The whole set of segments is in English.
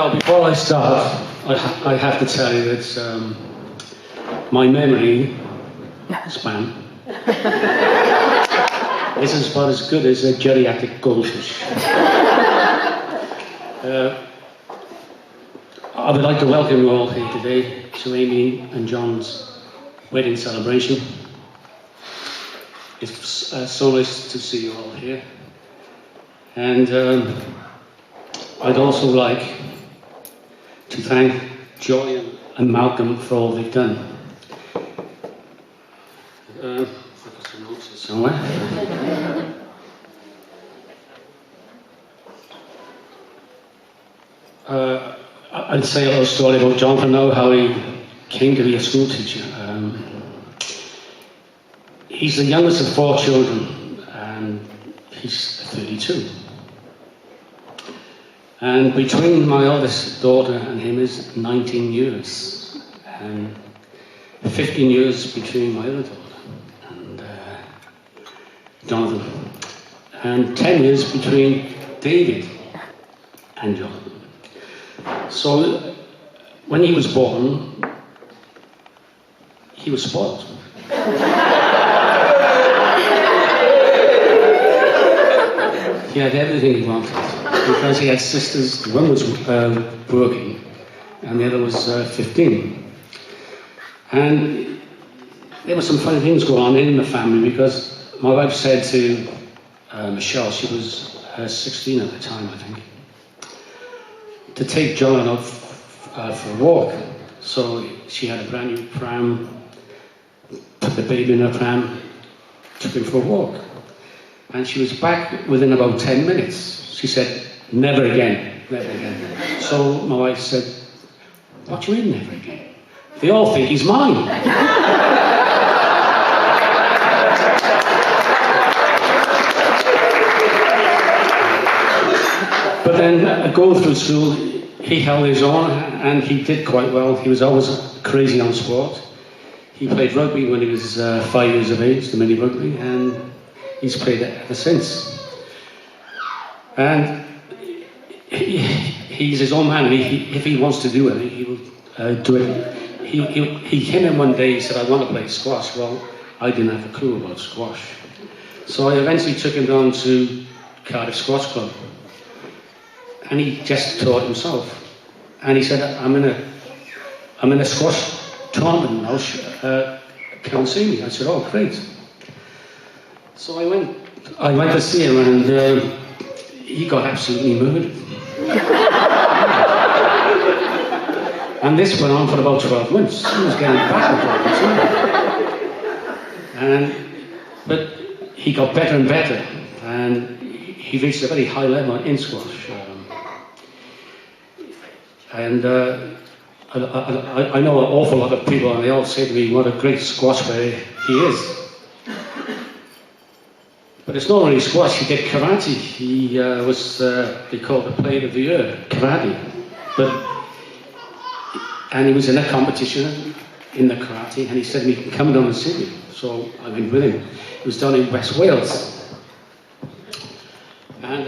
Well, before I start, I have to tell you that my memory span is about as good as a geriatric goldfish. I would like to welcome you all here today to Amy and John's wedding celebration. It's so nice to see you all here. And I'd also like to thank Joy and Malcolm for all they've done. I've got some notes here somewhere. I'd say a little story about Jonathan now, how he came to be a school teacher. He's the youngest of 4 children, and he's 32. And between my eldest daughter and him is 19 years, and 15 years between my other daughter and Jonathan, and 10 years between David and Jonathan. So when he was born, he was spoiled. He had everything he wanted, because he had sisters. One was working, and the other was 15. And there were some funny things going on in the family, because my wife said to Michelle, she was 16 at the time, I think, to take John out for a walk. So she had a brand new pram, put the baby in her pram, took him for a walk. And she was back within about 10 minutes. She said, never again, never again. So my wife said, what do you mean never again? They all think he's mine. But then going through school, he held his own, and he did quite well. He was always crazy on sport. He played rugby when he was 5 years of age, the mini rugby, and he's played it ever since. And he's his own man. If he wants to do it, he will do it. He came in one day, he said, I want to play squash. Well, I didn't have a clue about squash. So I eventually took him down to Cardiff Squash Club. And he just taught himself. And he said, I'm in a squash tournament now, come see me. I said, oh, great. So I went to see him, and he got absolutely murdered. And this went on for about 12 months. He was getting battered. But he got better and better, and he reached a very high level in squash. And I know an awful lot of people, and they all say to me what a great squash player he is. But it's not only squash, he did karate. He was, they called the player of the year, karate. And he was in a competition in the karate, and he said he can come down and see me. So I went with him. It was down in West Wales. And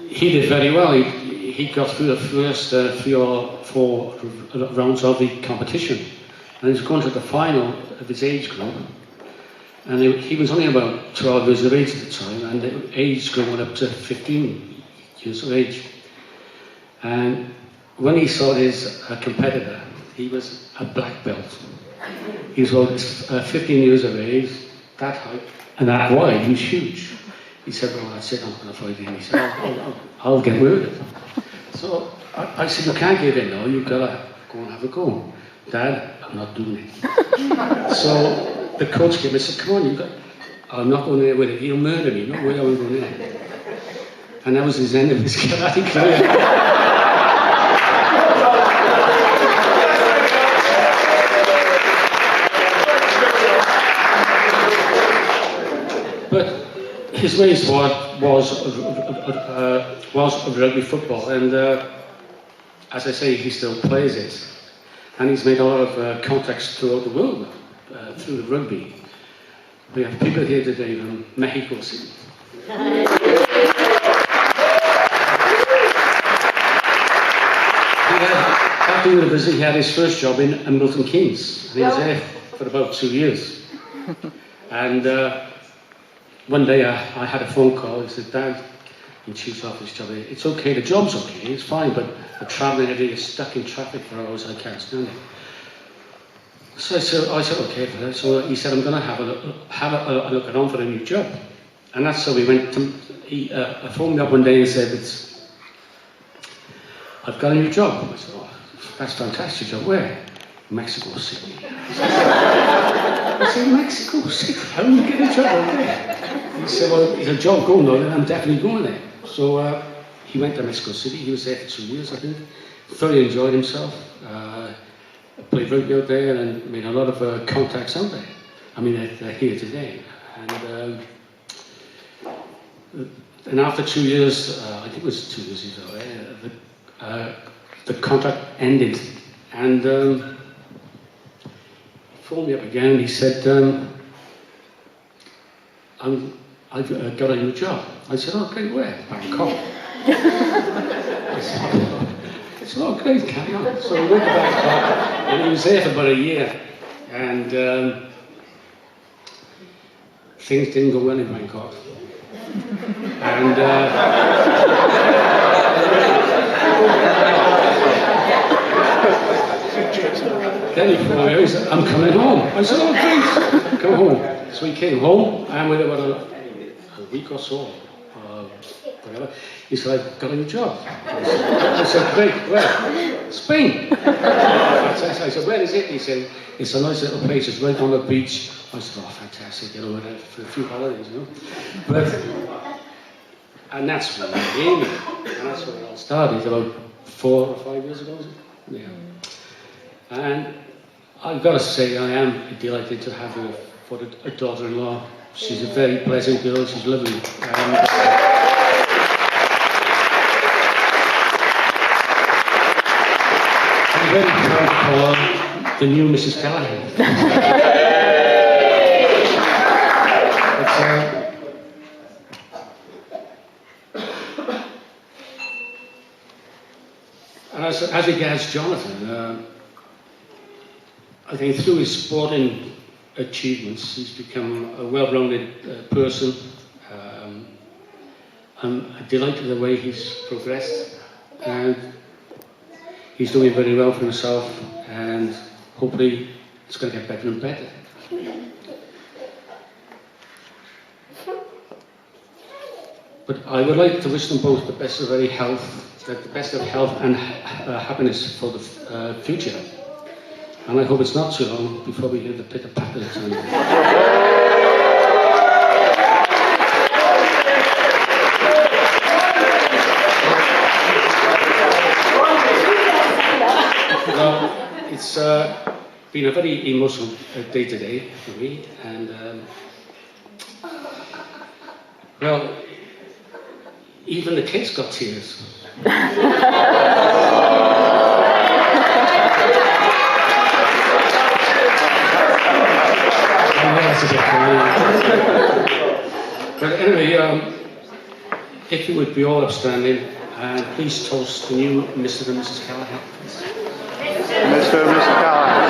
he did very well. He got through the first 3 or 4 rounds of the competition. And he was going to the final of his age group. And he was only about 12 years of age at the time, and the age group went up to 15 years of age. And when he saw his competitor, he was a black belt. He was about 15 years of age, that height, and that wide. He was huge. He said, well, that's it, I'm going to fight him. He said, I'll get murdered. So I said, you can't give in now, you've got to go and have a go. Dad, I'm not doing it. So the coach came and said, come on, I'm not going there with it, he'll murder me, no way I'm going there. And that was his end of his karate career. But his main sport was rugby football, and as I say, he still plays it. And he's made a lot of contacts throughout the world through the rugby. We have people here today from Mexico City. after university, he had his first job in Milton Keynes. And he was there for about 2 years. And one day I had a phone call. He said, "Dad, in chief's office job, it's okay, the job's okay, it's fine, but the travelling every day, you're stuck in traffic for hours, I can't stand it." So I said okay for that. So he said, "I'm going to have a look around for a new job." And that's how we went to, he phoned me up one day and said, "I've got a new job." I said, "Oh, that's fantastic job. Where?" "Mexico City." I said, "Mexico City? How do you get a job over there?" He said, "Well, it's a job going on, and I'm definitely going there." So he went to Mexico City. He was there for 2 years, I think. Thoroughly enjoyed himself. Played rugby out there and made a lot of contacts out there. I mean, they're here today. And after 2 years, I think it was 2 years ago, the contract ended. And he phoned me up again and he said, "I've got a new job." I said, "Oh, great, where?" "Bangkok." I said, "Oh, great, carry on." So we went to Bangkok, and he was there for about a year. And things didn't go well in Bangkok. And then he phoned me, he said, "I'm coming home." I said, "Oh, great, come home." So he came home, and within about a week or so, whatever, he said, "I've got a new job." I said, "Great, where?" "Spain." Fantastic. I said, "Where is it?" He said, "It's a nice little place, it's right on the beach." I said, "Oh, fantastic, you know, for a few holidays, you know." And that's when I came, and that's when it all started, about 4 or 5 years ago, was it? Yeah. And I've got to say, I am delighted to have her for a daughter-in-law. She's a very pleasant girl, she's lovely. I'm very proud to call her the new Mrs. Callahan. And as regards Jonathan, I think through his sporting achievements, he's become a well-rounded person. I'm delighted with the way he's progressed, and he's doing very well for himself, and hopefully it's going to get better and better. But I would like to wish them both the best of health and happiness for the future. And I hope it's not too long before we hear the pitter-patter of Well, it's been a very emotional day today for me, and well, even the kids got tears. But anyway, if you would be all upstanding, and please toast the new Mr. and Mrs. Callahan. Mr. and Mrs. Callahan.